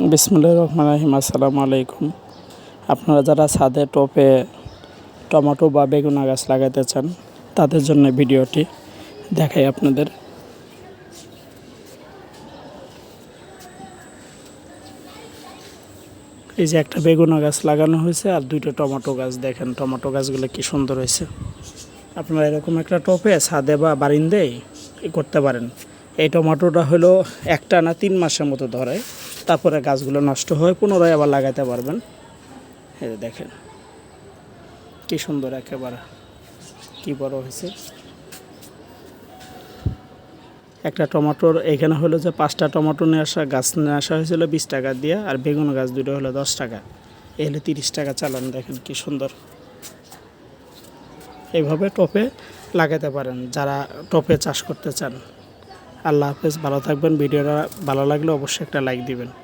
বিসমিল্লাহির রহমানির রহিম। আসসালামু আলাইকুম। আপনারা যারা ছাদে টবে টমেটো বা বেগুন গাছ লাগাতে চান তাদের জন্য ভিডিওটি দেখাই আপনাদের। এই যে একটা বেগুন গাছ লাগানো হয়েছে আর দুইটা টমেটো গাছ, দেখেন টমেটো গাছগুলো কি সুন্দর হয়েছে। আপনারা এরকম একটা টবে ছাদে বা বারিন্দায় করতে পারেন। এই টমেটোটা হলো একটা না 3 মাসের মতো ধরে, তারপরে গাছগুলো নষ্ট হয়, পুনরায় আবার লাগাতে পারবেন। এই যে দেখেন কি সুন্দর, একেবারে কি বড় হয়েছে। একটা টমেটোর এখানে হলো যে 5টা টমেটো নিয়ে আসা, গাছ নিয়ে আসা হয়েছিল 20 টাকা দিয়ে, আর বেগুন গাছ দুটো হলো 10 টাকা, এই হলো 30 টাকা চালান। দেখেন কি সুন্দর। এইভাবে টপে লাগাতে পারেন যারা টপে চাষ করতে চান। আল্লাহ হাফেজ, ভালো থাকবেন। ভিডিওটা ভালো লাগলে অবশ্যই একটা লাইক দিবেন।